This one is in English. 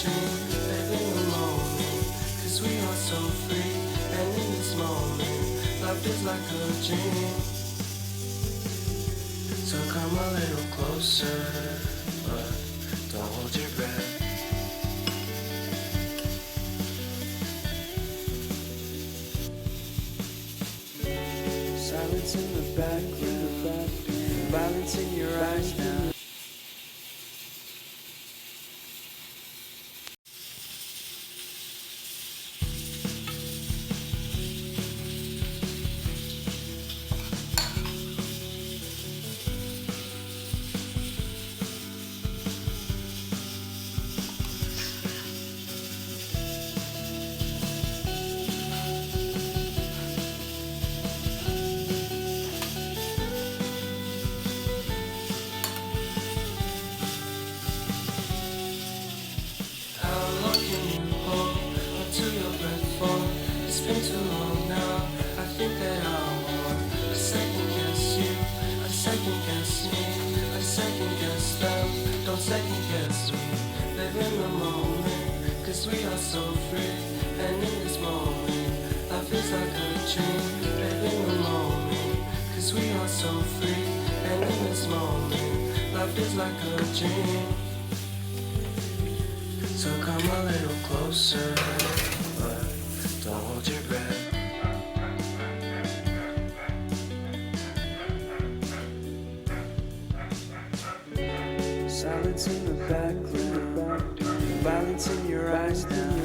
dream, living a moment, 'cause we are so free, and in this moment, life is like a dream. So come a little closer, but don't hold your breath. Silence in the background, violence in your eyes now. It's been too long now, I think that I want a second guess you, a second guess me, a second guess them. Don't second guess me, live in the moment, 'cause we are so free, and in this moment, life is like a dream. Live in the moment, 'cause we are so free, and in this moment, life is like a dream. So come a little closer, but don't hold your breath. Silence in the background, violence in your eyes now.